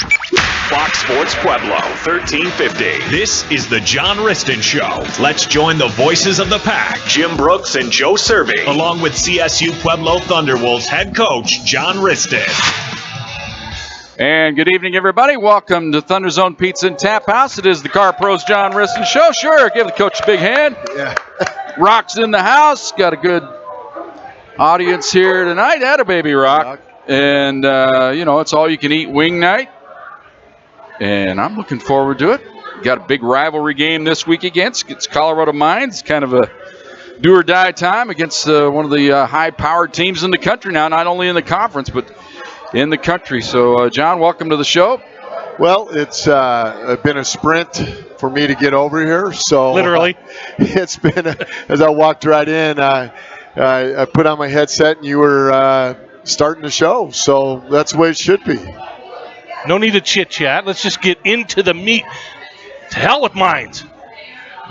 Fox Sports Pueblo, 1350. This is the John Wristen Show. Let's join the voices of the pack, Jim Brooks and Joe Cervi, along with CSU Pueblo Thunderwolves head coach, John Wristen. And good evening, everybody. Welcome to ThunderZone Pizza and Tap House. It is the Car Pros John Wristen Show. Sure, give the coach a big hand. Yeah. Rock's in the house. Got a good audience here tonight. Atta baby, Rock. And, it's all-you-can-eat wing night. And I'm looking forward to it. Got a big rivalry game this week against Colorado Mines. Kind of a do-or-die time against one of the high-powered teams in the country now, not only in the conference, but in the country. So, John, welcome to the show. Well, it's been a sprint for me to get over here. So literally, it's been as I walked right in, I put on my headset and you were starting the show. So that's the way it should be. No need to chit chat. Let's just get into the meat. To hell with Mines.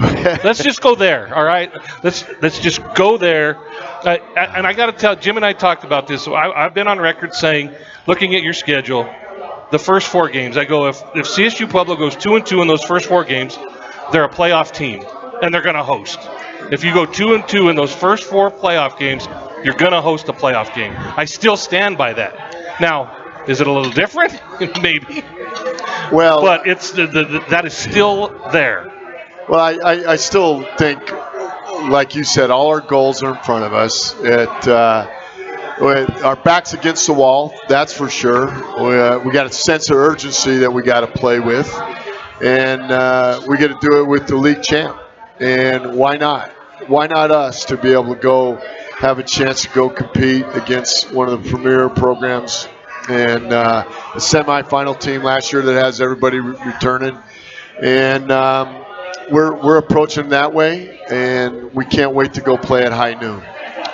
Let's just go there. All right. Let's just go there. And I got to tell, Jim and I talked about this. So I've been on record saying, looking at your schedule, the first 4 games, I go, if CSU Pueblo goes 2-2 in those first 4 games, they're a playoff team, and they're going to host. If you go 2-2 in those first 4 playoff games, you're going to host a playoff game. I still stand by that. Now, is it a little different? Maybe. Well, but it's that is still there. Well, I still think, like you said, all our goals are in front of us. Our back's against the wall, that's for sure. We got a sense of urgency that we got to play with, and we got to do it with the league champ. And why not? Why not us to be able to go have a chance to go compete against one of the premier programs and the semifinal team last year that has everybody returning, and we're approaching that way, and we can't wait to go play at high noon.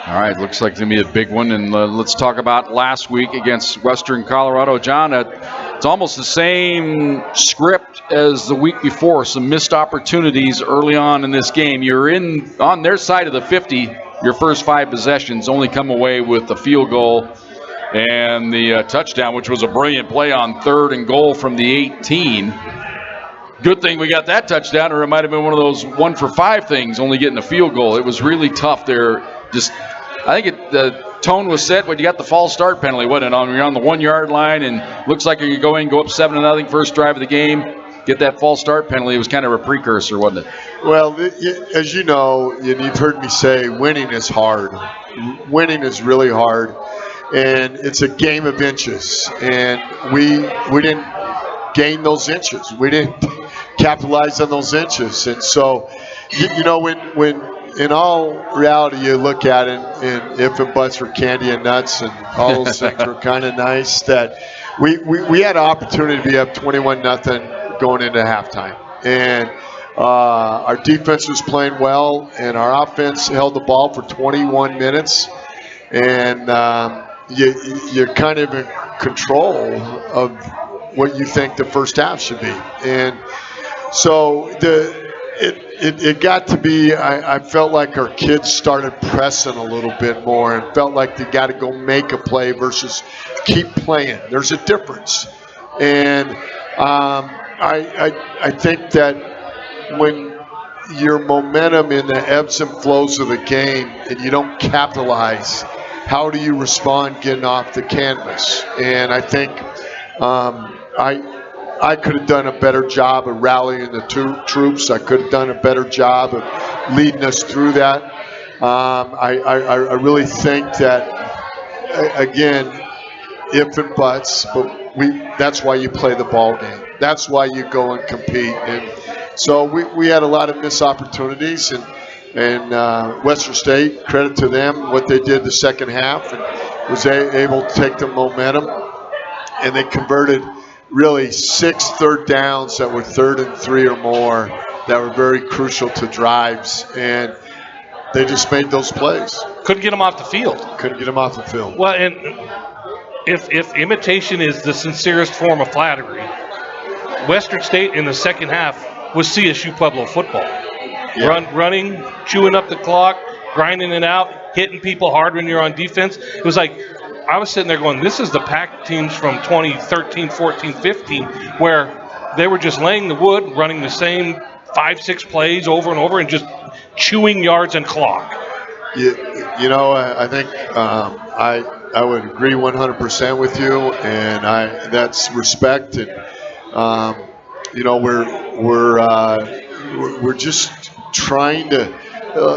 All right, looks like it's going to be a big one. And let's talk about last week against Western Colorado. John, it's almost the same script as the week before. Some missed opportunities early on in this game. You're on their side of the 50. Your first 5 possessions only come away with the field goal and the touchdown, which was a brilliant play on 3rd and goal from the 18. Good thing we got that touchdown, or it might have been one of those 1-for-5 things, only getting a field goal. It was really tough there. I think the tone was set when you got the false start penalty, wasn't it? You're on the 1-yard line, and looks like you go up 7-0, first drive of the game, get that false start penalty. It was kind of a precursor, wasn't it? Well, as you know, and you've heard me say, winning is hard. Winning is really hard, and it's a game of inches. And we didn't gain those inches. We didn't capitalize on those inches. And so, when in all reality, you look at it, and if and buts were candy and nuts, and all those things were kind of nice. That we had an opportunity to be up 21-0 going into halftime, and our defense was playing well, and our offense held the ball for 21 minutes, and you're kind of in control of what you think the first half should be, and so It got to be, I felt like our kids started pressing a little bit more and felt like they got to go make a play versus keep playing. There's a difference. And I think that when your momentum in the ebbs and flows of the game and you don't capitalize, how do you respond getting off the canvas? And I think I could have done a better job of rallying the troops. I could have done a better job of leading us through that. I really think that, again, if and buts, but that's why you play the ball game. That's why you go and compete. And so we had a lot of missed opportunities, and Western State, credit to them, what they did the second half, and was able to take the momentum, and they converted really 6 third downs that were 3rd and 3 or more that were very crucial to drives, and they just made those plays. Couldn't get them off the field. Well, and if imitation is the sincerest form of flattery, Western State in the second half was CSU Pueblo football. Yeah. Running, chewing up the clock, grinding it out, hitting people hard when you're on defense. It was like I was sitting there going, this is the Pack teams from 2013, 14, 15, where they were just laying the wood, running the same 5-6 plays over and over and just chewing yards and clock. I think I would agree 100% with you, and that's respect. And we're just trying to,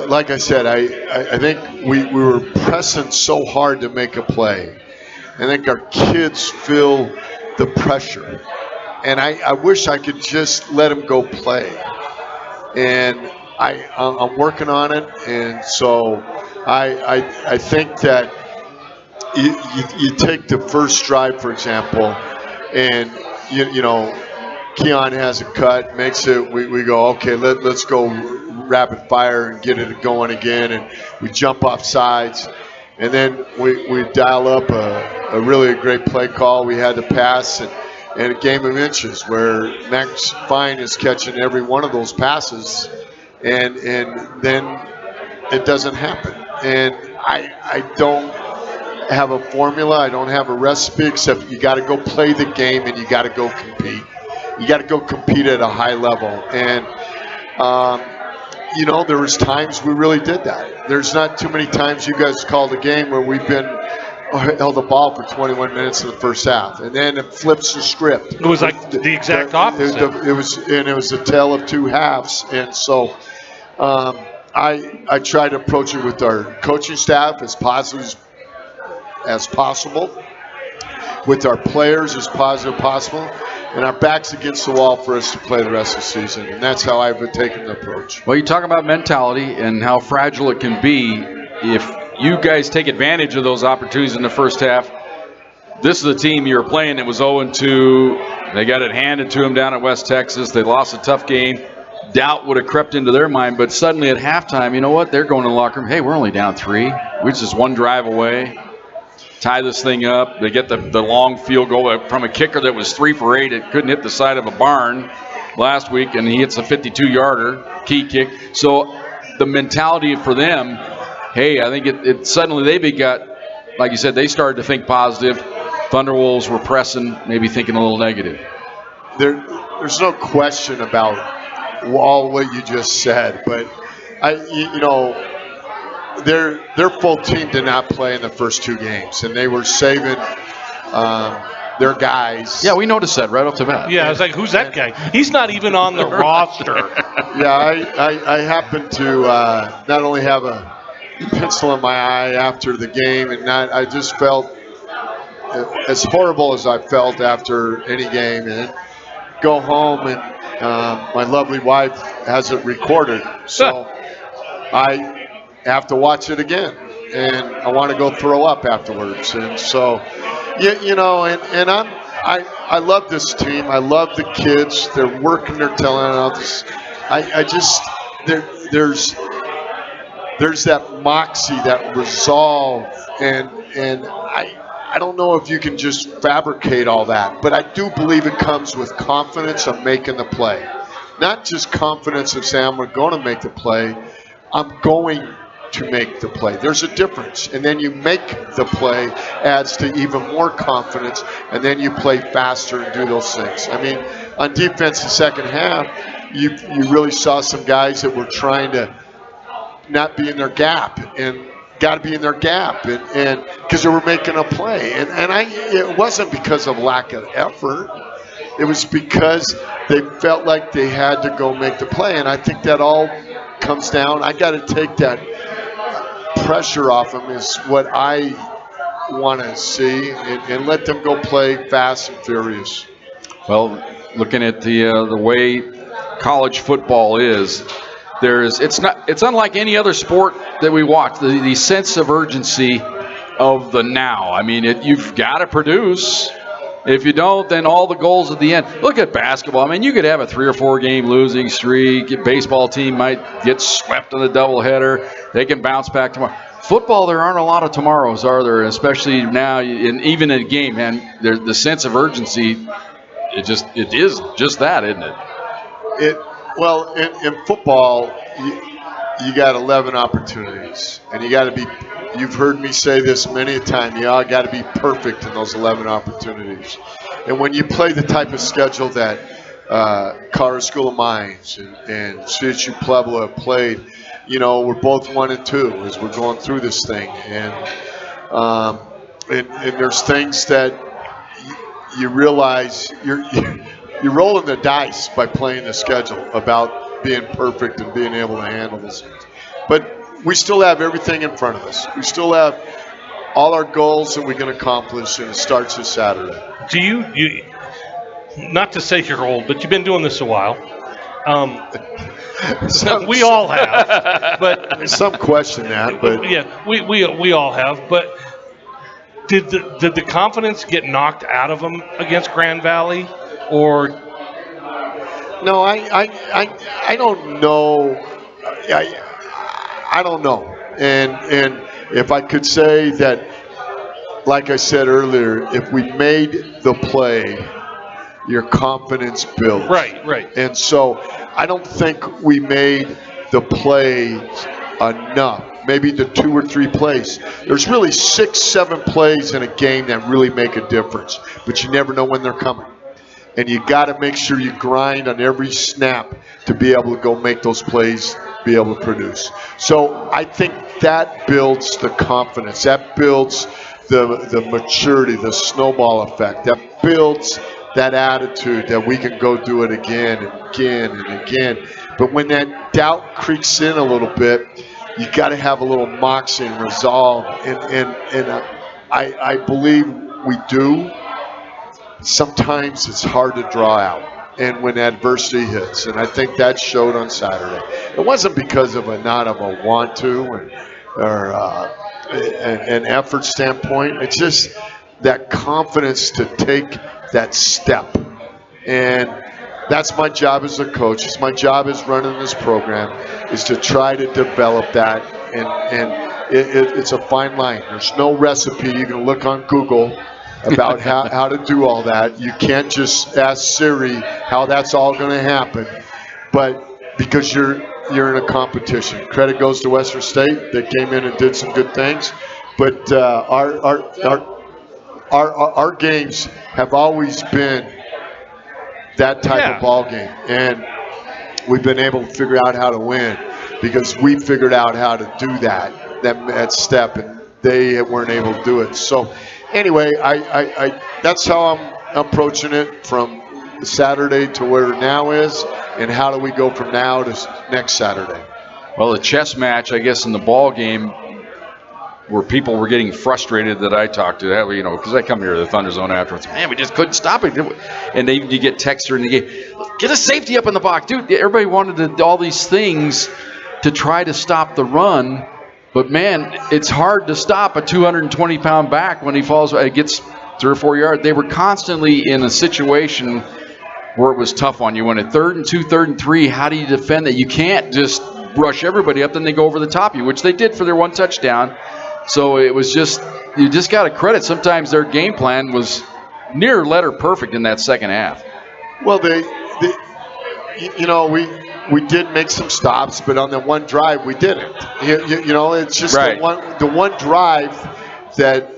like I said, I think we were pressing so hard to make a play. I think our kids feel the pressure, and I wish I could just let them go play. And I'm working on it, and so I think that you take the first drive, for example, and Keon has a cut, makes it. We go, okay, let's go rapid fire and get it going again, and we jump off sides, and then we dial up a really great play call. We had to pass and a game of inches where Max Fine is catching every one of those passes, and then it doesn't happen. And I don't have a formula. I don't have a recipe, except you got to go play the game and you got to go compete. You got to go compete at a high level. And, there was times we really did that. There's not too many times you guys called a game where we've held the ball for 21 minutes in the first half, and then it flips the script. It was like the exact opposite. It was a tale of two halves, and so I try to approach it with our coaching staff as positive as possible, with our players as positive as possible, and our backs against the wall for us to play the rest of the season, and that's how I've been taking the approach. Well, you talk about mentality and how fragile it can be if you guys take advantage of those opportunities in the first half. This is the team you were playing that was 0-2. They got it handed to them down at West Texas. They lost a tough game. Doubt would have crept into their mind, but suddenly at halftime, you know what? They're going to the locker room. Hey, we're only down 3. We're just one drive away. Tie this thing up. They get the long field goal from a kicker that was 3 for 8. It couldn't hit the side of a barn last week, and he hits a 52-yarder key kick. So the mentality for them, hey, I think it suddenly they got, like you said, they started to think positive. Thunderwolves were pressing, maybe thinking a little negative. There's no question about all what you just said, but their full team did not play in the first 2 games, and they were saving their guys. Yeah, we noticed that right off the bat. Yeah, I was like, who's that guy? He's not even on the roster. Yeah, I happened to not only have a pencil in my eye after the game, and I just felt as horrible as I felt after any game, and go home, and my lovely wife has it recorded, so I have to watch it again, and I want to go throw up afterwards. And so, and I love this team. I love the kids. They're working their talent out. I just there's that moxie, that resolve, and I don't know if you can just fabricate all that, but I do believe it comes with confidence of making the play. Not just confidence of saying I'm going to make the play, I'm going to make the play. There's a difference. And then you make the play adds to even more confidence, and then you play faster and do those things. I mean, on defense the second half, you really saw some guys that were trying to not be in their gap, and got to be in their gap, and because they were making a play. And it wasn't because of lack of effort. It was because they felt like they had to go make the play. And I think that all comes down. I got to take that pressure off them is what I want to see, and let them go play fast and furious. Well, looking at the way college football is, it's unlike any other sport that we watch. The sense of urgency of the now. I mean, you've got to produce. If you don't, then all the goals at the end. Look at basketball. I mean, you could have a 3 or 4 game losing streak. Your baseball team might get swept in the doubleheader. They can bounce back tomorrow. Football, there aren't a lot of tomorrows, are there? Especially now, even in a game, man. The sense of urgency, it is just that, isn't it? Well, in football, you got 11 opportunities, and you got to be. You've heard me say this many a time. You all got to be perfect in those 11 opportunities. And when you play the type of schedule that Colorado School of Mines and CSU Pueblo have played, we're both 1 and 2 as we're going through this thing, and there's things that you realize you're rolling the dice by playing the schedule about being perfect and being able to handle this. But we still have everything in front of us. We still have all our goals that we can accomplish, and it starts this Saturday. Do you not to say you're old, but you've been doing this a while. We all have, but some question that. But yeah, we all have. But did the confidence get knocked out of them against Grand Valley, or? No, I don't know. I don't know. And if I could say that, like I said earlier, if we made the play, your confidence builds. Right. And so I don't think we made the play enough. Maybe the 2 or 3 plays. There's really 6, 7 plays in a game that really make a difference, but you never know when they're coming. And you got to make sure you grind on every snap to be able to go make those plays, be able to produce. So I think that builds the confidence. That builds the maturity, the snowball effect. That builds that attitude that we can go do it again and again and again. But when that doubt creeps in a little bit, you got to have a little moxie and resolve. And I believe we do. Sometimes it's hard to draw out, and when adversity hits, and I think that showed on Saturday. It wasn't because of not of a want to or an effort standpoint. It's just that confidence to take that step, and that's my job as a coach. It's my job as running this program is to try to develop that, and it's a fine line. There's no recipe. You can look on Google about how to do all that. You can't just ask Siri how that's all going to happen, but because you're in a competition. Credit goes to Western State. They came in and did some good things, but our games have always been that type of ball game, and we've been able to figure out how to win because we figured out how to do that step, and they weren't able to do it. So anyway, I that's how I'm approaching it from Saturday to where now is, and how do we go from now to next Saturday? Well, the chess match, I guess, in the ball game where people were getting frustrated that I talked to, because I come here to the ThunderZone afterwards. Man, we just couldn't stop it. And you get texter in the game, get a safety up in the box. Dude, everybody wanted all these things to try to stop the run. But, man, it's hard to stop a 220-pound back when he falls. It gets 3 or 4 yards. They were constantly in a situation where it was tough on you. When at 3rd and 2, 3rd and 3, how do you defend that? You can't just rush everybody up, then they go over the top of you, which they did for their 1 touchdown. So it was just, you just got to credit. Sometimes their game plan was near letter perfect in that second half. Well, we did make some stops, but on the one drive we didn't. It's just right. the one drive that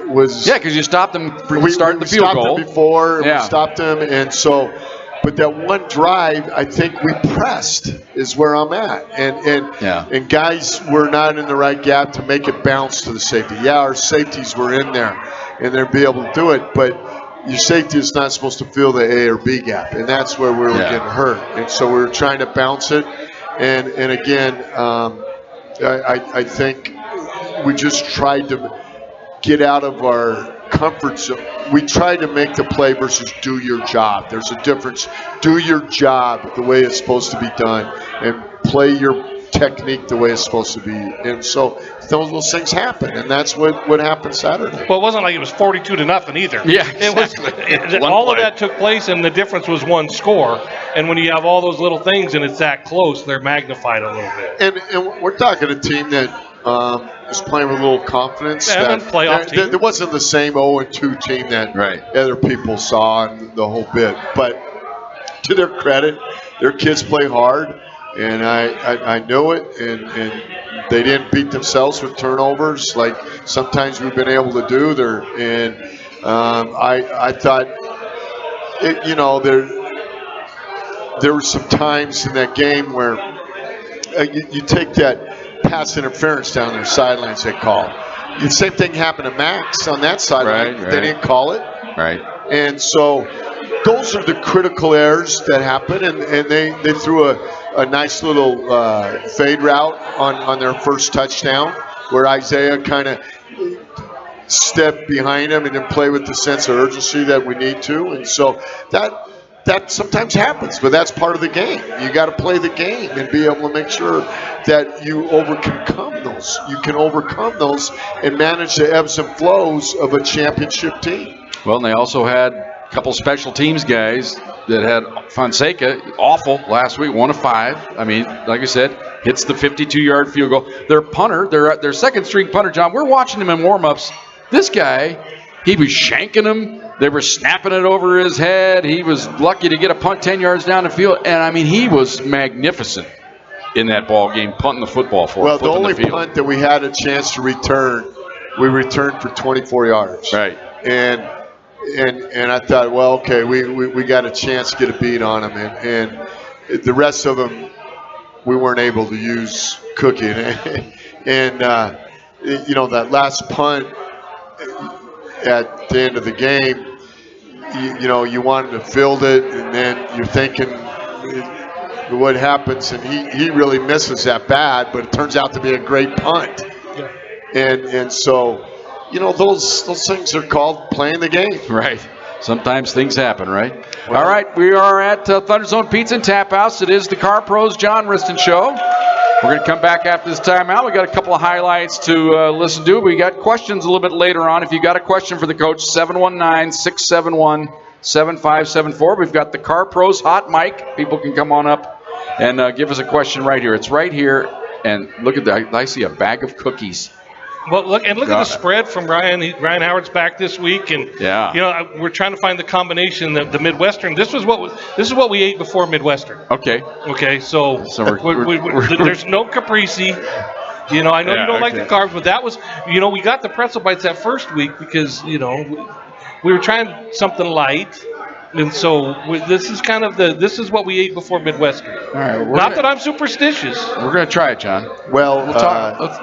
was. Yeah, because you stopped them from starting the field goal. We stopped them before. Yeah. We stopped them, and so. But that one drive, I think we pressed is where I'm at, and guys were not in the right gap to make it bounce to the safety. Yeah, our safeties were in there, and they'd be able to do it, but your safety is not supposed to fill the A or B gap, and that's where we were getting hurt. And so we were trying to bounce it, and again, I think we just tried to get out of our comfort zone. We try to make the play versus do your job. There's a difference. Do your job the way it's supposed to be done and play your technique the way it's supposed to be. And so those things happen, and that's what happened Saturday. Well, it wasn't like it was 42-0 either. Yeah, it was. All of that took place, and the difference was 1 score. And when you have all those little things and it's that close, they're magnified a little bit. And we're talking a team that is playing with a little confidence. Yeah, playoff team. There wasn't the same 0-2 team that other people saw and the whole bit. But to their credit, their kids play hard. And I knew it, and they didn't beat themselves with turnovers like sometimes we've been able to do. I thought, there were some times in that game where you take that pass interference down their sidelines they call. The same thing happened to Max on that sideline. Right. They didn't call it. Right. And so those are the critical errors that happen, and they threw a nice little fade route on their first touchdown where Isaiah kind of stepped behind him and didn't play with the sense of urgency that we need to. And so that sometimes happens, but that's part of the game. You got to play the game and be able to make sure that you overcome those. You can overcome those and manage the ebbs and flows of a championship team. Well, and they also had a couple special teams guys that had Fonseca awful last week, 1 of 5. I mean, like I said, hits the 52-yard field goal. Their punter, their second-string punter, John, we're watching him in warm-ups. This guy, he was shanking them. They were snapping it over his head. He was lucky to get a punt 10 yards down the field. And, I mean, he was magnificent in that ball game, punting the football for him. Well, the only punt that we had a chance to return, we returned for 24 yards. Right. And I thought, well, okay, we got a chance to get a beat on him. And the rest of them, we weren't able to use Cookie. And that last punt at the end of the game, you wanted to field it, and then you're thinking what happens, and he really misses that bad, but it turns out to be a great punt. Yeah. And so, those things are called playing the game. Right. Sometimes things happen, right? Well, all right, we are at ThunderZone Pizza and Tap House. It is the Car Pros John Wristen Show. We're going to come back after this timeout. We got a couple of highlights to listen to. We got questions a little bit later on. If you got a question for the coach, 719-671-7574. We've got the Car Pros hot mic. People can come on up and give us a question right here. It's right here. And look at that. I see a bag of cookies. Well, look at the spread from Ryan. Ryan Howard's back this week, and we're trying to find the combination, the Midwestern. This is what we ate before Midwestern. Okay. So there's no Caprese. I know you don't like the carbs, but that was, we got the pretzel bites that first week because we were trying something light. And so this is what we ate before Midwestern. All right, not that I'm superstitious. We're going to try it, John. Well,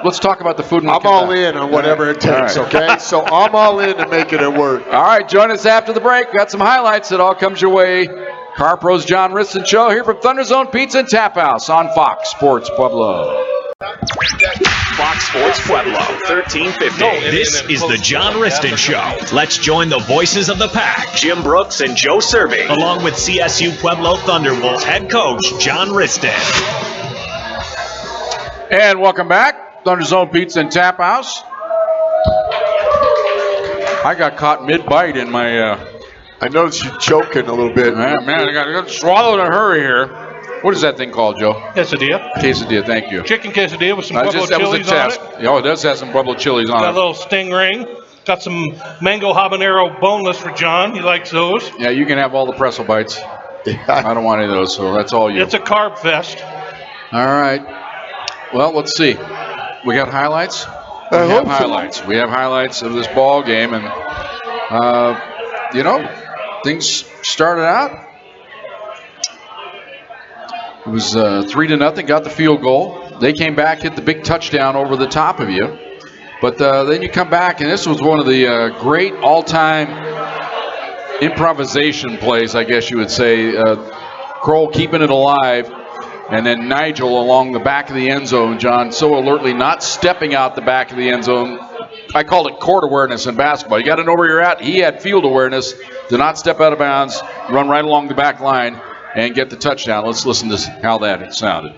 let's talk about the food. I'm all in on whatever it takes, okay? So I'm all in to make it work. All right, join us after the break. Got some highlights that all comes your way. Car Pros John Wristen Show here from ThunderZone Pizza and Tap House on Fox Sports Pueblo. Fox Sports Pueblo, 1350. This is the John Wristen Show. Let's join the voices of the pack, Jim Brooks and Joe Cervi, along with CSU Pueblo Thunderwolves head coach, John Wristen. And welcome back, ThunderZone Pizza and Tap House. I got caught mid-bite in my... I noticed you choking a little bit. Man, I got swallowed in a hurry here. What is that thing called, Joe? Quesadilla. Quesadilla, thank you. Chicken quesadilla with some Pueblo chilies on it. Oh, it does have some Pueblo chilies on it. Got a little stingray. Got some mango habanero boneless for John. He likes those. Yeah, you can have all the pretzel bites. I don't want any of those, so that's all you. It's a carb fest. All right. Well, let's see. We got highlights? We have highlights. We have highlights of this ball game, and, things started out. It was 3-0, got the field goal. They came back, hit the big touchdown over the top of you. But then you come back, and this was one of the great all-time improvisation plays, I guess you would say. Kroll keeping it alive, and then Nigel along the back of the end zone, John, so alertly not stepping out the back of the end zone. I call it court awareness in basketball. You got to know where you're at. He had field awareness, did not step out of bounds, run right along the back line, and get the touchdown. Let's listen to how that sounded.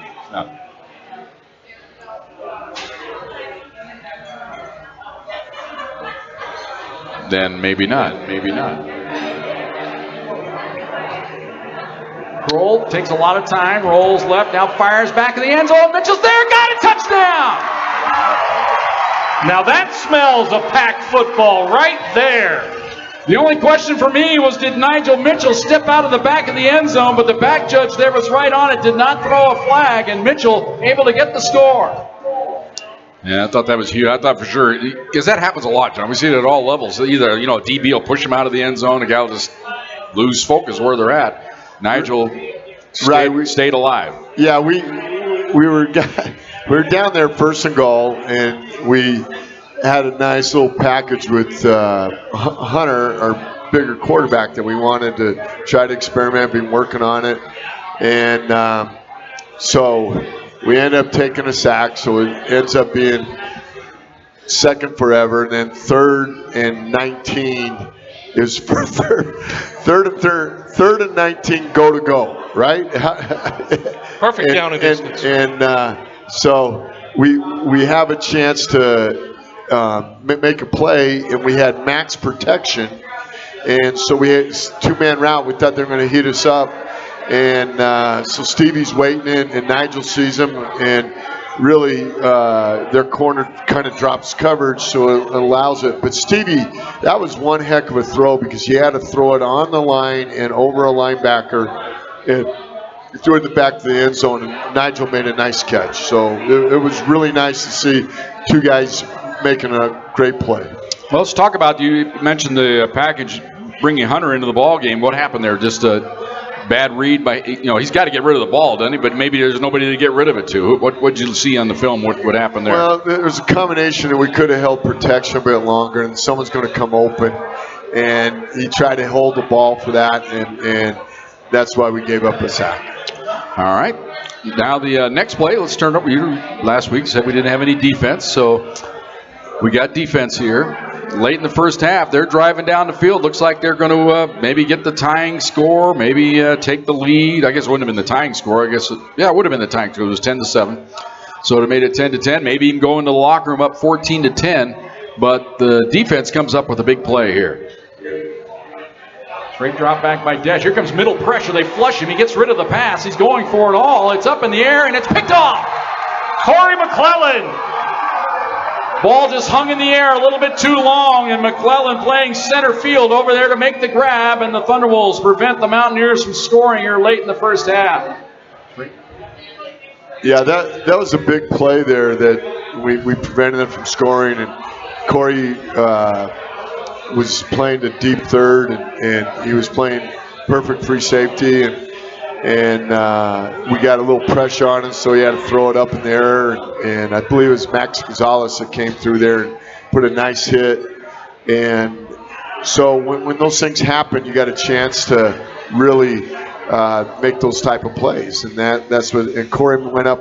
Then maybe not. Maybe not. Kroll takes a lot of time, rolls left, now fires back of the end zone. Mitchell's there, got it, touchdown! Now that smells of pack football right there. The only question for me was, did Nigel Mitchell step out of the back of the end zone? But the back judge there was right on it, did not throw a flag, and Mitchell able to get the score. Yeah, I thought that was huge. I thought for sure, because that happens a lot, John. We see it at all levels. Either, a DB will push him out of the end zone, a guy will just lose focus where they're at. Nigel stayed alive. Yeah, we were down there first and goal, and we had a nice little package with Hunter, our bigger quarterback, that we wanted to try to experiment, been working on it. And so we end up taking a sack, so it ends up being second forever, and then 3rd and 19 is for third and 19 go, right? Perfect down and distance. And so we have a chance to make a play, and we had max protection, and so we had 2-man route. We thought they were going to heat us up. And so Stevie's waiting in, and Nigel sees him, and really their corner kind of drops coverage, so it allows it. But Stevie, that was one heck of a throw, because he had to throw it on the line and over a linebacker, and he threw it in the back of the end zone, and Nigel made a nice catch. So it was really nice to see two guys making a great play. Well, let's talk about, you mentioned the package bringing Hunter into the ball game. What happened there? Just a bad read by, he's got to get rid of the ball, doesn't he? But maybe there's nobody to get rid of it to. What did you see on the film? What happened there? Well, there was a combination that we could have held protection a bit longer, and someone's going to come open, and he tried to hold the ball for that, and that's why we gave up a sack. All right. Now the next play, let's turn it over. You last week said we didn't have any defense, so we got defense here. Late in the first half, they're driving down the field. Looks like they're going to maybe get the tying score, maybe take the lead. I guess it wouldn't have been the tying score. I guess, it would have been the tying score. It was 10-7. So it made it 10-10. Maybe even go into the locker room up 14-10. But the defense comes up with a big play here. Straight drop back by Desch. Here comes middle pressure. They flush him. He gets rid of the pass. He's going for it all. It's up in the air, and it's picked off. Corey McClellan. Ball just hung in the air a little bit too long, and McClellan playing center field over there to make the grab, and the Thunderwolves prevent the Mountaineers from scoring here late in the first half. Yeah, that was a big play there that we prevented them from scoring, and Corey was playing the deep third, and he was playing perfect free safety, and we got a little pressure on him, so he had to throw it up in the air, and I believe it was Max Gonzalez that came through there and put a nice hit. And so when those things happen, you got a chance to really make those type of plays, and that's what. And Corey went up,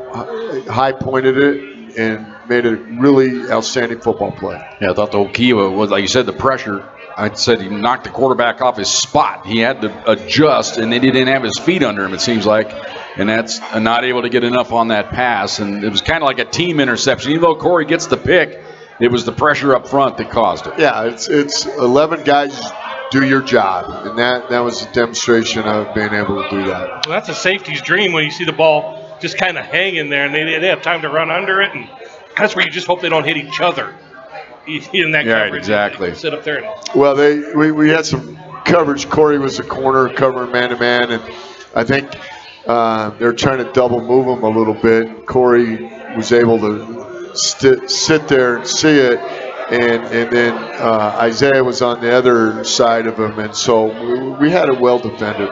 high pointed it, and made a really outstanding football play. Yeah, I thought the whole key was, like you said, the pressure. I said he knocked the quarterback off his spot. He had to adjust, and then he didn't have his feet under him, it seems like. And that's not able to get enough on that pass. And it was kind of like a team interception. Even though Corey gets the pick, it was the pressure up front that caused it. Yeah, it's 11 guys do your job. And that was a demonstration of being able to do that. Well, that's a safety's dream when you see the ball just kind of hanging there, and they have time to run under it. And that's where you just hope they don't hit each other. In that coverage, right, exactly. Sit up there. Well, we had some coverage. Corey was a corner covering man-to-man, and I think they're trying to double move him a little bit. Corey was able to sit there and see it, and then Isaiah was on the other side of him, and so we had it well defended.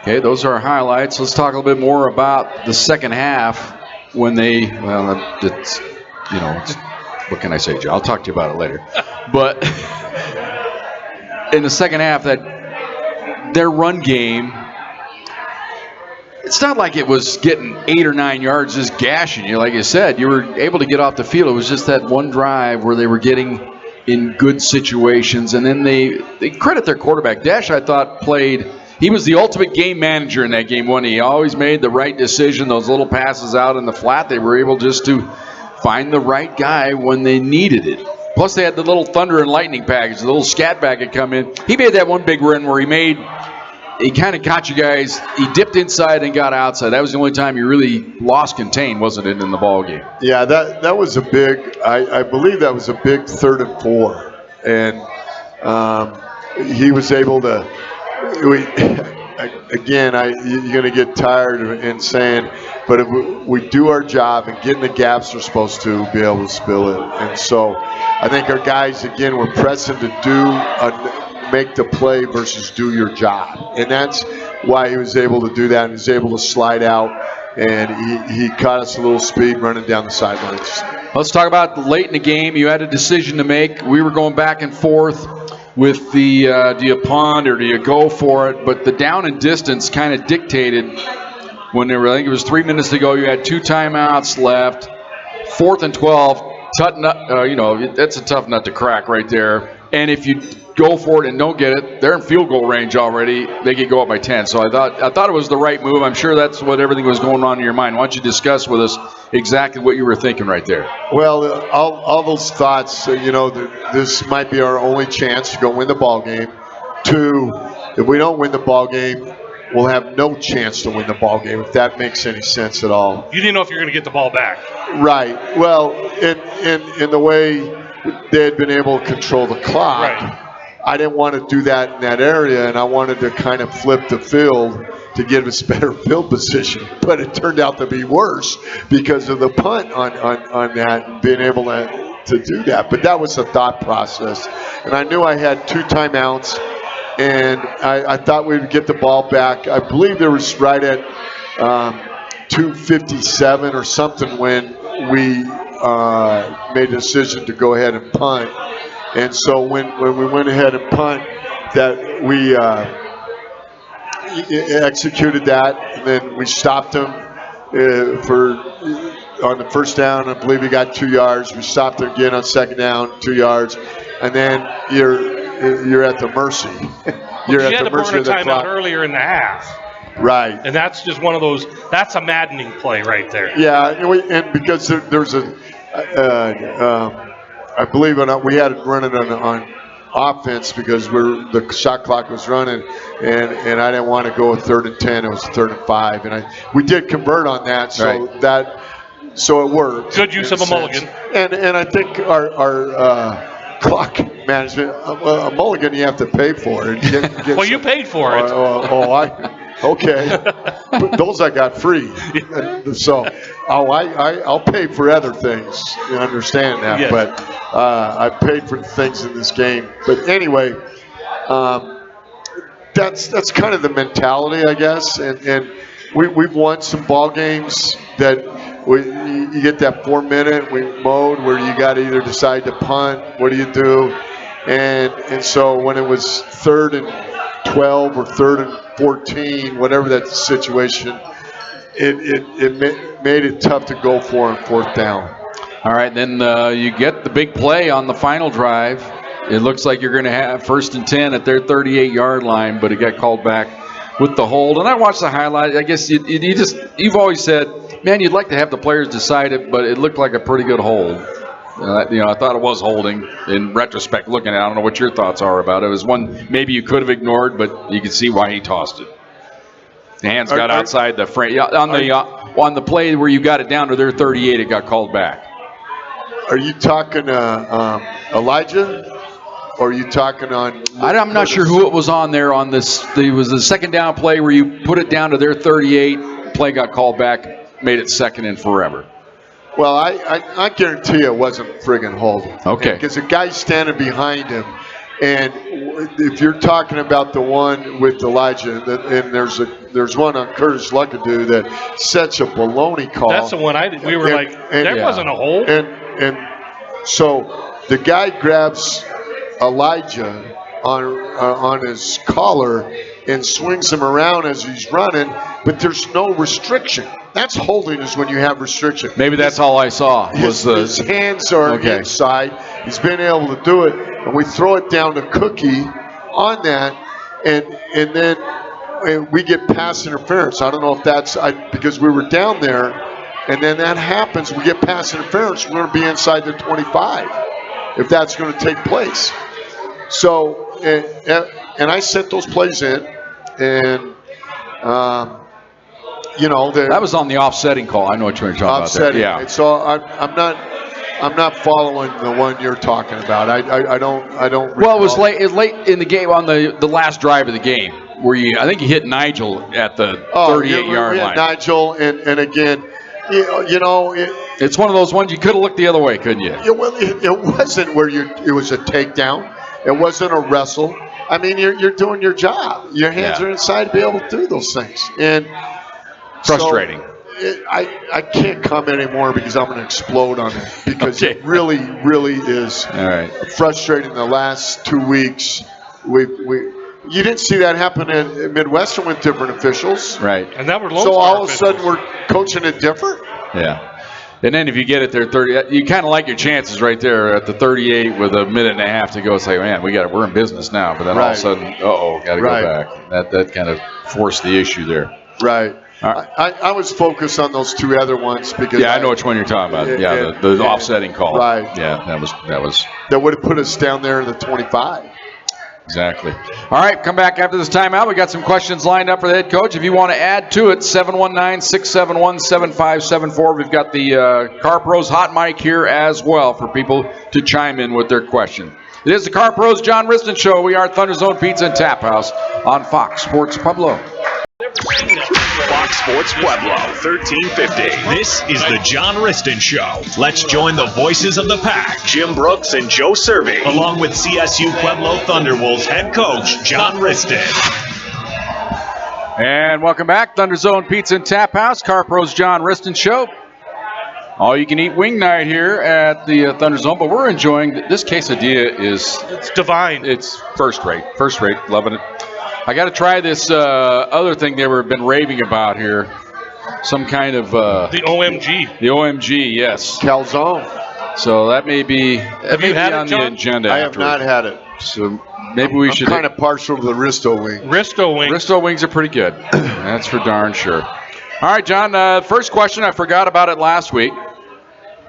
Okay, those are our highlights. Let's talk a little bit more about the second half when they, what can I say, Joe? I'll talk to you about it later. But in the second half, that their run game, it's not like it was getting 8 or 9 yards just gashing you. Like you said, you were able to get off the field. It was just that one drive where they were getting in good situations. And then they credit their quarterback. Desch, I thought, played. He was the ultimate game manager in that game, wasn't he? He always made the right decision. Those little passes out in the flat, they were able just to find the right guy when they needed it. Plus, they had the little thunder and lightning package, the little scat bag had come in. He made that one big run where he kind of caught you guys. He dipped inside and got outside. That was the only time he really lost contain, wasn't it, in the ball game? Yeah, that was a big, I believe that was a big 3rd and 4. And he was able to. Again, you're going to get tired in saying, but if we do our job and get in the gaps we're supposed to, be able to spill it. And so I think our guys, again, were pressing to make the play versus do your job. And that's why he was able to do that, and he was able to slide out, and he caught us a little speed running down the sidelines. Let's talk about late in the game. You had a decision to make. We were going back and forth with the do you punt or do you go for it? But the down and distance kind of dictated when there were, I think it was 3 minutes to go. You had 2 timeouts left. 4th and 12. That's a tough nut to crack right there. And if you go for it and don't get it, they're in field goal range already. They could go up by 10. So I thought it was the right move. I'm sure that's what everything was going on in your mind. Why don't you discuss with us exactly what you were thinking right there? Well, all those thoughts, this might be our only chance to go win the ball game. 2, if we don't win the ball game, we'll have no chance to win the ball game, if that makes any sense at all. You didn't know if you were going to get the ball back. Right. Well, in the way they had been able to control the clock, right. I didn't want to do that in that area, and I wanted to kind of flip the field to give us better field position. But it turned out to be worse because of the punt on that and being able to do that. But that was the thought process. And I knew I had 2 timeouts, and I thought we would get the ball back. I believe there was right at 2:57 or something when we made a decision to go ahead and punt. And so when we went ahead and punt, that we executed that, and then we stopped them on the first down. I believe he got 2 yards. We stopped him again on second down, 2 yards, and then you're at the mercy. You're at the mercy of the clock. Timeout earlier in the half. Right. And that's just one of those. That's a maddening play right there. Yeah, and because there's I believe we had it running on offense because the shot clock was running, and I didn't want to go with 3rd and 10. It was 3rd and 5, and we did convert on that, so right. So it worked. Good use of a mulligan. And I think our clock management, a mulligan you have to pay for it. Well, you paid for it. Okay. But those I got free. So, I'll pay for other things. You understand that. Yes. But I paid for the things in this game. But anyway, that's kind of the mentality, I guess. And we've won some ball games that you get that 4-minute mode where you got to either decide to punt. What do you do? And so when it was 3rd and 12 or 3rd and 14, whatever that situation, it made it tough to go for on 4th down. All right, then you get the big play on the final drive. It looks like you're going to have 1st and 10 at their 38-yard line, but it got called back with the hold. And I watched the highlight. I guess you've always said, man, you'd like to have the players decide it, but it looked like a pretty good hold. I thought it was holding. In retrospect, looking at it, I don't know what your thoughts are about it. It was one maybe you could have ignored, but you could see why he tossed it. The hands got outside the frame. On the play where you got it down to their 38, it got called back. Are you talking Elijah? Or are you talking on? I'm not sure who it was on there on this. It was the 2nd down play where you put it down to their 38. Play got called back, made it 2nd and forever. Well, I guarantee you it wasn't friggin' holding. Okay. Because the guy's standing behind him. And if you're talking about the one with Elijah, and there's one on Curtis Luckadoo that's such a baloney call. That's the one we were there wasn't a hold. And so the guy grabs Elijah on his collar and swings him around as he's running, but there's no restriction. That's holding is when you have restriction. Maybe that's all I saw. His hands are inside. He's been able to do it, and we throw it down to Cookie on that, and then we get pass interference. I don't know if that's because we were down there, and then that happens. We get pass interference. We're going to be inside the 25 if that's going to take place. So, and I sent those plays in, and that was on the offsetting call. I know what you're talking about there. Yeah. And so I'm I'm not following the one you're talking about. I don't. Well, it was late in the game on the last drive of the game where I think you hit Nigel at the 38-yard line. Nigel, and again, it's one of those ones you could have looked the other way, couldn't you? It wasn't where it was a takedown. It wasn't a wrestle. I mean, you're doing your job. Your hands are inside to be able to do those things. And frustrating. So I can't comment anymore because I'm going to explode on it because it really, really is frustrating. The last 2 weeks, you didn't see that happen in Midwestern with different officials, right? And that were so all of a sudden we're coaching it different. Yeah. And then if you get it there 30, you kind of like your chances right there at the 38 with a minute and a half to go. Say, man, we're in business now. But then all of a sudden, got to go back. That kind of forced the issue there. Right. I was focused on those two other ones because I know which one you're talking about. The offsetting call. Right. Yeah, that would have put us down there in the 25. Exactly. All right, come back after this timeout. We got some questions lined up for the head coach. If you want to add to it, 719-671-7574. We've got the Car Pros hot mic here as well for people to chime in with their question. It is the Car Pros John Wristen Show. We are ThunderZone Pizza and Tap House on Fox Sports Pueblo. Fox Sports Pueblo, 1350. This is the John Wristen Show. Let's join the voices of the pack, Jim Brooks and Joe Cervi, along with CSU Pueblo Thunderwolves head coach, John Wristen. And welcome back, ThunderZone Pizza and Tap House, Car Pros John Wristen Show. All you can eat wing night here at the ThunderZone, but we're enjoying this quesadilla. It's divine. It's first rate, loving it. I got to try this other thing they were been raving about here. Some kind of the OMG. The OMG, yes. Calzone. So that may be Have you had on it, John? the agenda. I have not had it. So maybe we should. I'm kind of partial to the Risto wing. Risto wings. Risto wings are pretty good. That's for darn sure. All right, John. First question. I forgot about it last week.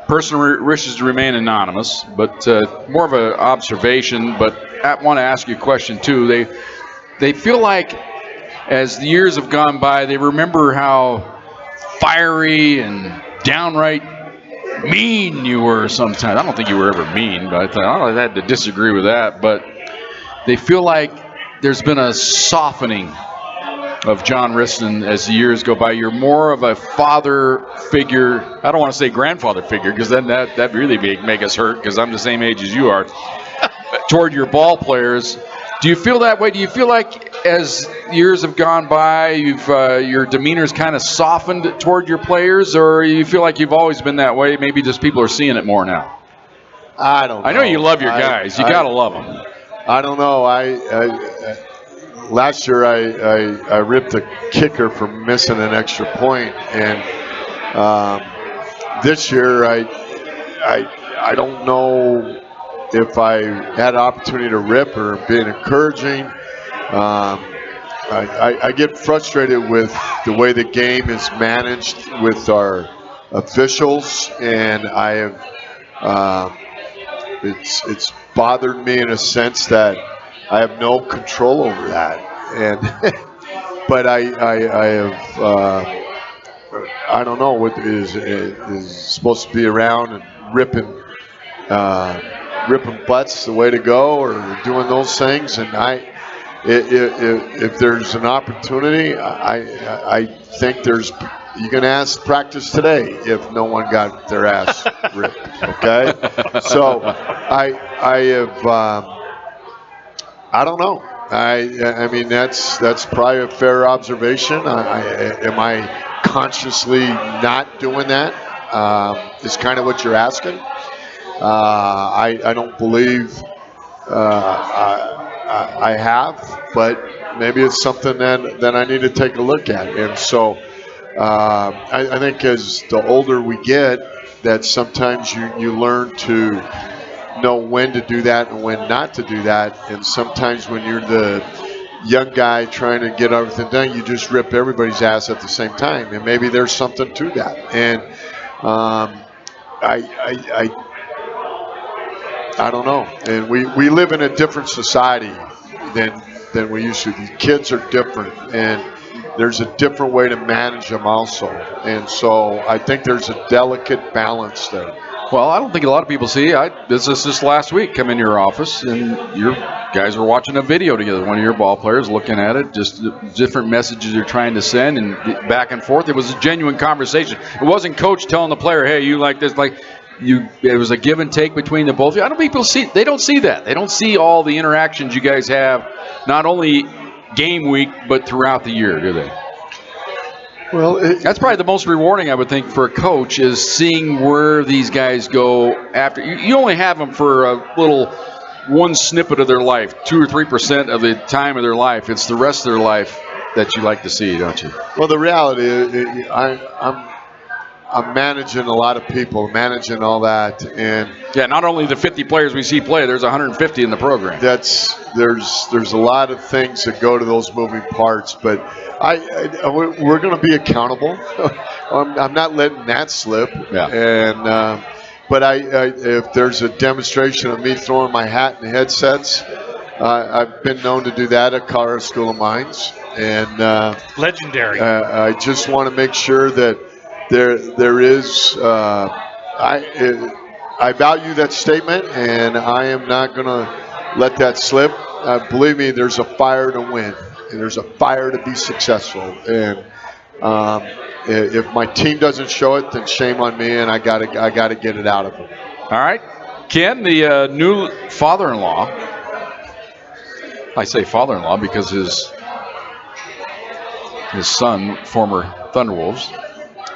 Person wishes to remain anonymous, but more of an observation. But I want to ask you a question too. They feel like as the years have gone by, they remember how fiery and downright mean you were sometimes. I don't think you were ever mean, but I thought I had to disagree with that. But they feel like there's been a softening of John Wristen as the years go by. You're more of a father figure. I don't want to say grandfather figure because then that really make us hurt because I'm the same age as you are. Toward your ball players. Do you feel that way? Do you feel like as years have gone by, your demeanor's kind of softened toward your players, or you feel like you've always been that way? Maybe just people are seeing it more now. I don't know. I know you love your guys. You got to love them. I don't know. Last year I ripped a kicker for missing an extra point, and this year I don't know if I had an opportunity to rip or being encouraging. I get frustrated with the way the game is managed with our officials, and I have it's bothered me in a sense that I have no control over that, and but I have I don't know what is supposed to be around and ripping butts the way to go, or doing those things. And if there's an opportunity, I think you can ask practice today if no one got their ass ripped. Okay, so I have I don't know. I mean that's probably a fair observation. Am I consciously not doing that? Is kind of what you're asking. I don't believe I have, but maybe it's something that I need to take a look at. And so I think as the older we get, that sometimes you learn to know when to do that and when not to do that. And sometimes when you're the young guy trying to get everything done, you just rip everybody's ass at the same time. And maybe there's something to that. And I don't know. And we live in a different society than we used to. The kids are different, and there's a different way to manage them also. And so I think there's a delicate balance there. Well, I don't think a lot of people see. This last week, come in your office, and your guys were watching a video together. One of your ball players looking at it, just different messages you're trying to send, and back and forth. It was a genuine conversation. It wasn't coach telling the player, "Hey, you like this," like. It was a give and take between the both of you. I don't think people see. They don't see that. They don't see all the interactions you guys have, not only game week but throughout the year, do they? Well, that's probably the most rewarding, I would think, for a coach is seeing where these guys go after. You only have them for a little one snippet of their life, 2 or 3% of the time of their life. It's the rest of their life that you like to see, don't you? Well, the reality is, I'm managing a lot of people, managing all that, and yeah, not only the 50 players we see play, there's 150 in the program. There's a lot of things that go to those moving parts, but we're going to be accountable. I'm not letting that slip. Yeah. And but if there's a demonstration of me throwing my hat in headsets, I've been known to do that at Colorado School of Mines, and legendary. I just want to make sure that. There is. I value that statement, and I am not going to let that slip. Believe me, there's a fire to win, and there's a fire to be successful. And if my team doesn't show it, then shame on me, and I got to get it out of them. All right, Ken, the new father-in-law. I say father-in-law because his son, former Thunderwolves.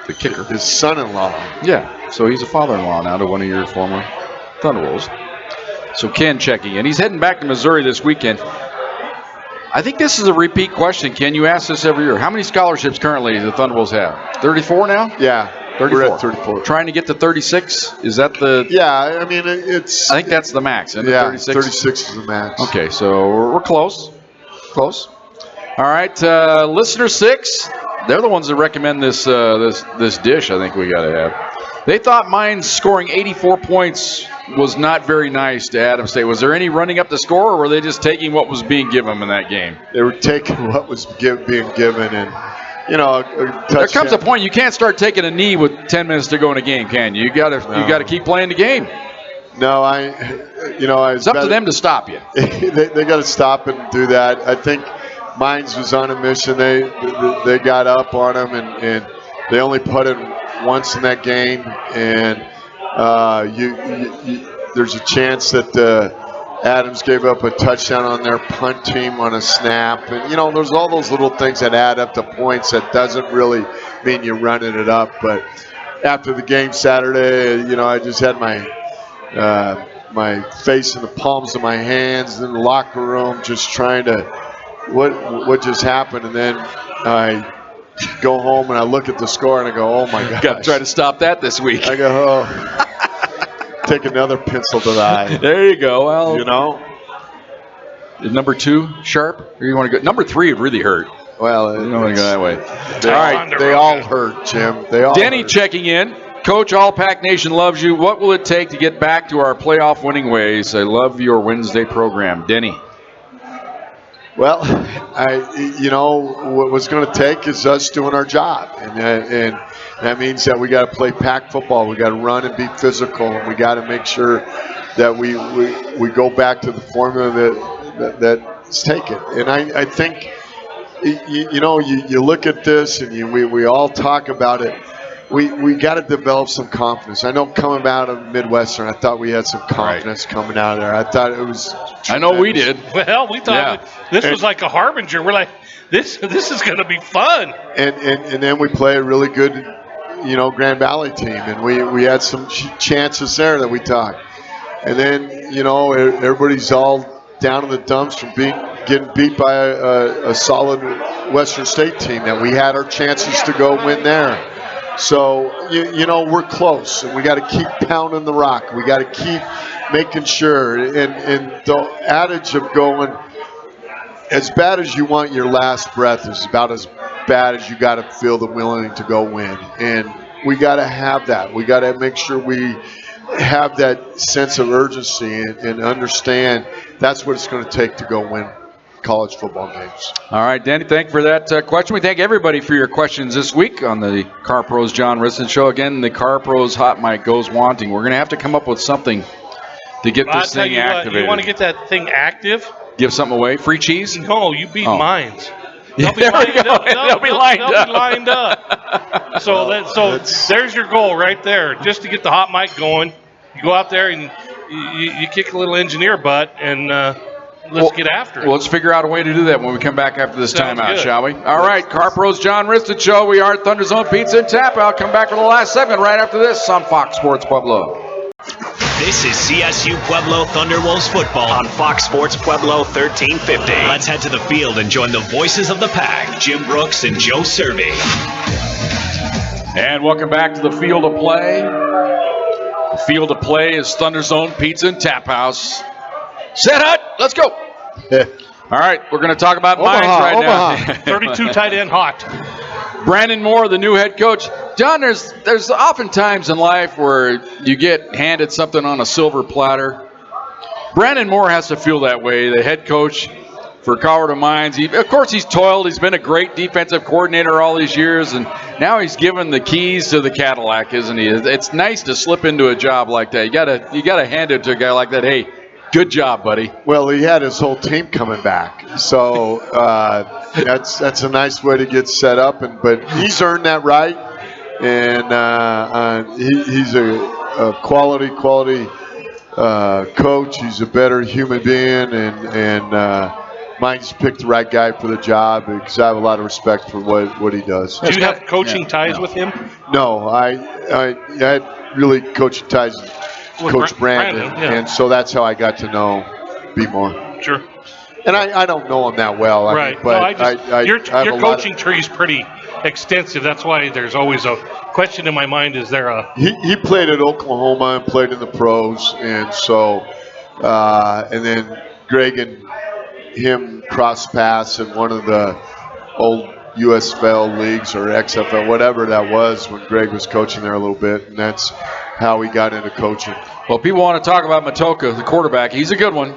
The kicker. His son-in-law. Yeah, so he's a father-in-law now to one of your former Thunderwolves. So Ken checking in. He's heading back to Missouri this weekend. I think this is a repeat question, Ken. You ask this every year. How many scholarships currently the Thunderwolves have? 34 now? Yeah, 34. We're at 34. Trying to get to 36? Is that the... Yeah, I mean, it's... I think that's the max, isn't it? 36? 36 is the max. Okay, so we're close. Close. All right, listener 6... They're the ones that recommend this dish. I think we got to have. They thought mine scoring 84 points was not very nice to Adams State. Was there any running up the score, or were they just taking what was being given them in that game? They were taking what was being given, and there comes a point you can't start taking a knee with 10 minutes to go in a game, can you? You got to keep playing the game. No, it's up to them to stop you. they got to stop and do that. I think. Mines was on a mission. They got up on them, and they only putted once in that game. And there's a chance that Adams gave up a touchdown on their punt team on a snap. And, there's all those little things that add up to points that doesn't really mean you're running it up. But after the game Saturday, I just had my face in the palms of my hands in the locker room just trying to what just happened, and then I go home and I look at the score and I go, oh my God! Got to try to stop that this week. I go, oh, take another pencil to the eye. There you go. Well, is number 2 sharp, or you want to go? Number 3 would really hurt. Well, you don't want to go that way. All right, they all hurt, Jim. They all. Denny hurt. checking in. Coach, All Pack Nation loves you. What will it take to get back to our playoff winning ways? I love your Wednesday program, Denny. Well, what it's going to take is us doing our job, and that means that we got to play pack football. We got to run and be physical, and we got to make sure that we go back to the formula that's taken. And I think, you look at this, and we all talk about it. We got to develop some confidence. I know coming out of Midwestern, I thought we had some confidence coming out of there. I thought it was tremendous. I know we did. Well, we thought this was like a harbinger. We're like, this is going to be fun. And then we play a really good, Grand Valley team, and we had some chances there that we talked. And then, everybody's all down in the dumps from getting beat by a solid Western State team that we had our chances to go win there. So, we're close, and we got to keep pounding the rock. We got to keep making sure. And the adage of going, as bad as you want your last breath is about as bad as you got to feel the willing to go win. And we got to have that. We got to make sure we have that sense of urgency and understand that's what it's going to take to go win college football games. All right, Danny, thank you for that question. We thank everybody for your questions this week on the Car Pros John Wristen Show. Again, the Car Pros Hot Mic goes wanting. We're going to have to come up with something to get this thing activated. You want to get that thing active? Give something away? Free cheese? No, you beat Mines. Yeah, They'll be lined up. So there's your goal right there, just to get the hot mic going. You go out there and you kick a little engineer butt, and let's get after it. Well, let's figure out a way to do that when we come back after this timeout, good. shall we? All right, Car Pros John Wristen Show. We are at ThunderZone Pizza and Tap Out. Come back for the last segment right after this on Fox Sports Pueblo. This is CSU Pueblo Thunderwolves football on Fox Sports Pueblo 1350. Let's head to the field and join the voices of the pack, Jim Brooks and Joe Cervi. And welcome back to the field of play. The field of play is ThunderZone Pizza and Tap House. Set hut, let's go. All right, we're going to talk about Mines right now. 32 tight end hot. Brandon Moore, the new head coach. John, there's often times in life where you get handed something on a silver platter. Brandon Moore has to feel that way, the head coach for Colorado Mines. Of course, he's toiled. He's been a great defensive coordinator all these years, and now he's given the keys to the Cadillac, isn't he? It's nice to slip into a job like that. You gotta hand it to a guy like that. Hey, good job, buddy. Well, he had his whole team coming back, so that's a nice way to get set up. But he's earned that right, and he's a quality coach. He's a better human being, and Mike's picked the right guy for the job because I have a lot of respect for what he does. Do you have coaching ties with him? No, I had really coaching ties with Coach Brandon, and so that's how I got to know B. Moore. Sure. And I don't know him that well. Right. Your coaching tree is pretty extensive. That's why there's always a question in my mind. Is there a... He played at Oklahoma and played in the pros, and so and then Greg and him cross paths in one of the old USFL leagues or XFL, whatever that was, when Greg was coaching there a little bit, and that's how he got into coaching. Well, people want to talk about Matoka, the quarterback. He's a good one.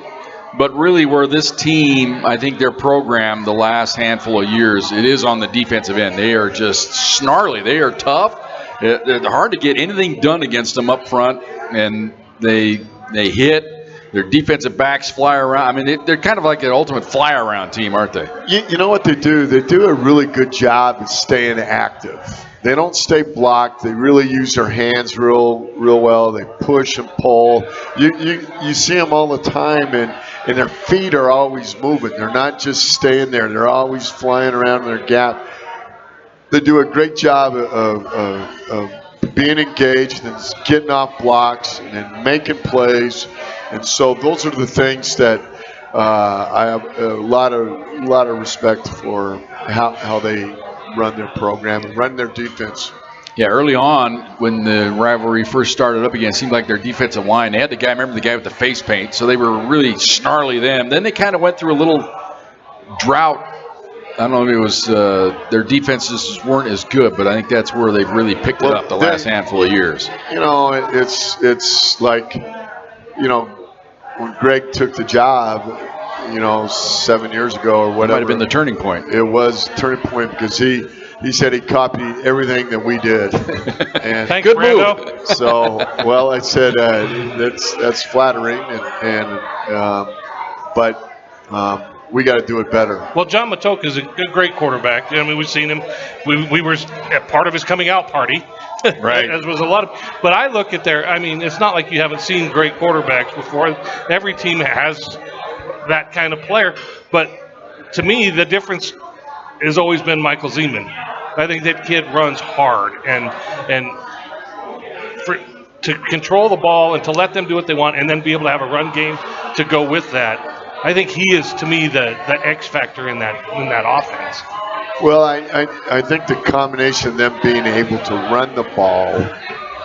But really where this team, I think their program the last handful of years, it is on the defensive end. They are just snarly. They are tough. They're hard to get anything done against them up front, and they hit. Their defensive backs fly around. I mean, they're kind of like an ultimate fly-around team, aren't they? You know what they do? They do a really good job of staying active. They don't stay blocked. They really use their hands real well. They push and pull. You see them all the time, and their feet are always moving. They're not just staying there. They're always flying around in their gap. They do a great job of being engaged and getting off blocks and making plays. And so those are the things that I have a lot of respect for how they run their program and run their defense. Yeah, early on when the rivalry first started up again, it seemed like their defensive line, they had the guy with the face paint, so they were really snarly then. Then they kind of went through a little drought. I don't know if it was their defenses weren't as good, but I think that's where they've really picked it up the last handful of years. You know, it's like, you know, when Greg took the job, 7 years ago or whatever. It might have been the turning point. It was a turning point because he said he copied everything that we did. And thanks, good Brando. move. So, well, I said that's flattering, but we got to do it better. Well, John Matoka is a great quarterback. I mean, we've seen him. We were a part of his coming out party. Right. As was a lot of. But I look at it's not like you haven't seen great quarterbacks before. Every team has that kind of player. But to me, the difference has always been Michael Zeman. I think that kid runs hard and to control the ball and to let them do what they want and then be able to have a run game to go with that. I think he is, to me, the X factor in that offense. Well, I think the combination of them being able to run the ball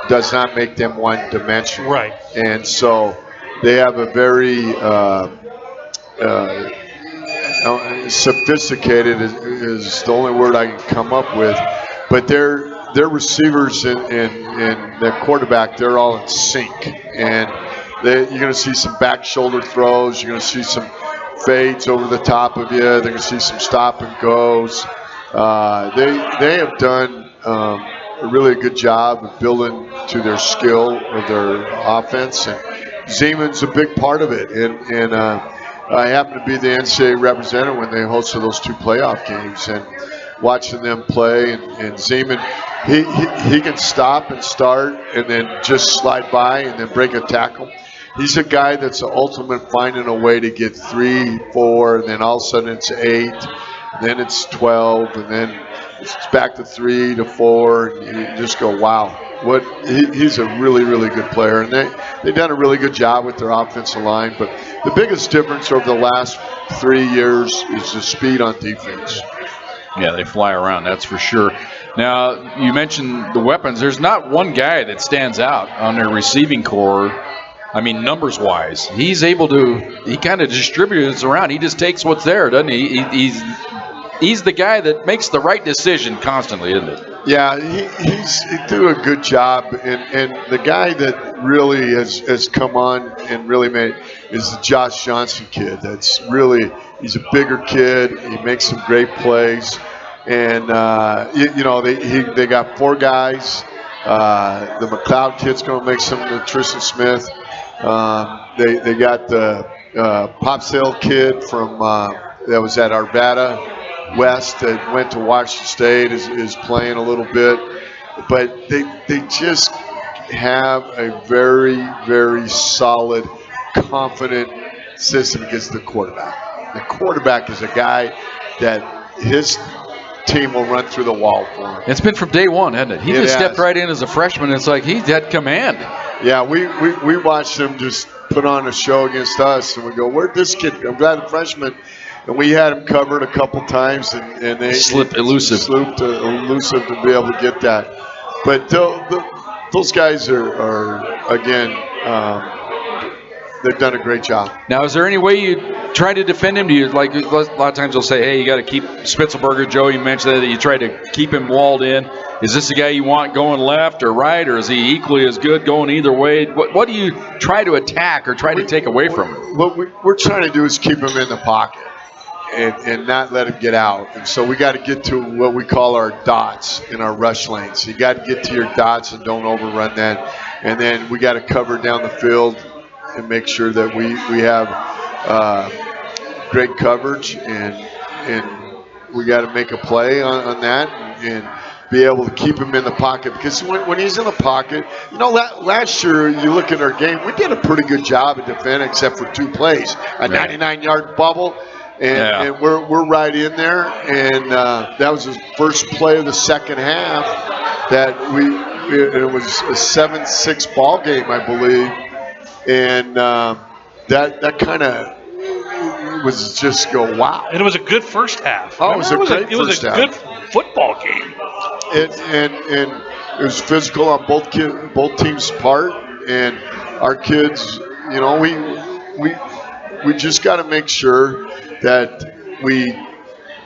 does not make them one-dimensional. Right. And so they have a very sophisticated is the only word I can come up with, but their receivers and their quarterback, they're all in sync, and you're going to see some back shoulder throws, you're going to see some fades over the top of you. They're going to see some stop and goes. They have done a really good job of building to their skill of their offense, and Zeman's a big part of it. And I happened to be the NCAA representative when they hosted those 2 playoff games, and watching them play. And Zeman, he can stop and start and then just slide by and then break a tackle. He's a guy that's the ultimate finding a way to get 3, 4, and then all of a sudden it's 8, then it's 12, and then it's back to 3 to 4, and you just go, wow. He's a really, really good player, and they've done a really good job with their offensive line. But the biggest difference over the last 3 years is the speed on defense. Yeah, they fly around, that's for sure. Now, you mentioned the weapons. There's not one guy that stands out on their receiving core. I mean, numbers-wise, he kind of distributes around. He just takes what's there, doesn't he? He's the guy that makes the right decision constantly, isn't it? Yeah, he do a good job, and the guy that really has come on and really made is the Josh Johnson kid. He's a bigger kid. He makes some great plays, and they got 4 guys. The McLeod kid's going to make some of the Tristan Smith. They got the Popsale kid from that was at Arvada West that went to Washington State is playing a little bit, but they just have a very, very solid, confident system against the quarterback. The quarterback is a guy that his team will run through the wall for him. It's been from day one, hasn't it? He just stepped right in as a freshman. It's like he's at command. Yeah, we watched him just put on a show against us, and we go, where'd this kid go? I'm glad the freshman. And we had him covered a couple times, and they slipped elusive to be able to get that. But those guys are again, they've done a great job. Now, is there any way you try to defend him? Do you, like a lot of times they'll say, hey, you got to keep Spitzelberger, Joe, you mentioned that you try to keep him walled in. Is this the guy you want going left or right, or is he equally as good going either way? What do you try to attack or try to take away from him? What we're trying to do is keep him in the pocket and not let him get out. And so we got to get to what we call our dots in our rush lanes. You got to get to your dots and don't overrun that. And then we got to cover down the field and make sure that we have great coverage, and we got to make a play on that and be able to keep him in the pocket, because when he's in the pocket, last year you look at our game, we did a pretty good job at defending except for 2 plays, a 99-yard bubble, and we're right in there, and that was the first play of the second half that it was a 7-6 ball game, I believe. And that kind of was just go, wow. And it was a good first half. Oh, it was a great first half. It was a good football game. And it was physical on both teams' part. And our kids, we just got to make sure that we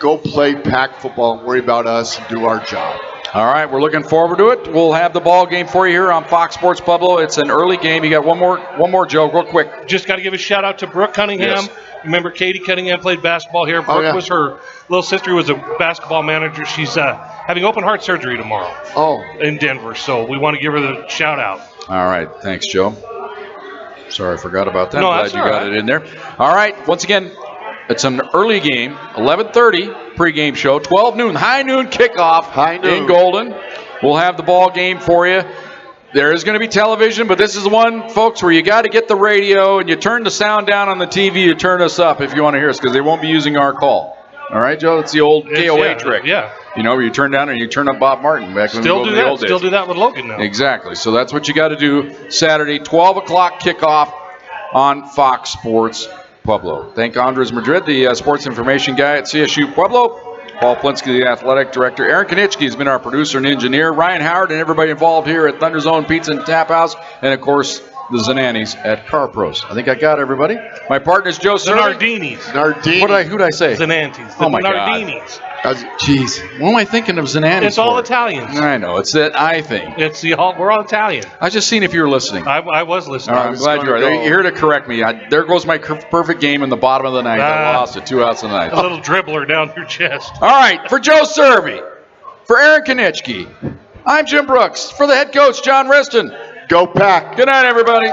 go play pack football and worry about us and do our job. All right, we're looking forward to it. We'll have the ball game for you here on Fox Sports Pueblo. It's an early game. You got one more, Joe, real quick. Just got to give a shout out to Brooke Cunningham. Yes. Remember, Katie Cunningham played basketball here. Brooke was her little sister, was a basketball manager. She's having open heart surgery tomorrow. In Denver. So we want to give her the shout out. All right, thanks, Joe. Sorry, I forgot about that. No, Glad you got it in there. All right, once again, it's an early game, 11:30 pregame show, 12 noon, high noon kickoff in Golden. We'll have the ball game for you. There is going to be television, but this is the one, folks, where you got to get the radio and you turn the sound down on the TV, you turn us up if you want to hear us, because they won't be using our call. All right, Joe? It's the old KOA trick. Yeah. Where you turn down and you turn up Bob Martin back when we go to the old days. Still do that with Logan now. Exactly. So that's what you got to do Saturday, 12 o'clock kickoff on Fox Sports Pueblo. Thank Andres Madrid, the sports information guy at CSU Pueblo. Paul Plinsky, the athletic director. Aaron Kinnischtske has been our producer and engineer. Ryan Howard and everybody involved here at ThunderZone Pizza and Tap House. And, of course, the Zanannis at Car Pros. I think I got everybody. My partner is Joe The Cervi. Nardinis. Nardini. Who'd I say? Zanantis. The Oh, my God. Nardinis. Jeez. What am I thinking of Zanannis It's all for? Italians. I know. It's that I thing. We're all Italian. I was just seeing if you were listening. I was listening. All right, I'm glad you are. You're here to correct me. There goes my perfect game in the bottom of the ninth. I lost it 2 outs of the ninth. A little dribbler down your chest. All right, for Joe Cervi, for Aaron Kinnischtske, I'm Jim Brooks. For the head coach, John Wristen. Go Pack. Good night, everybody.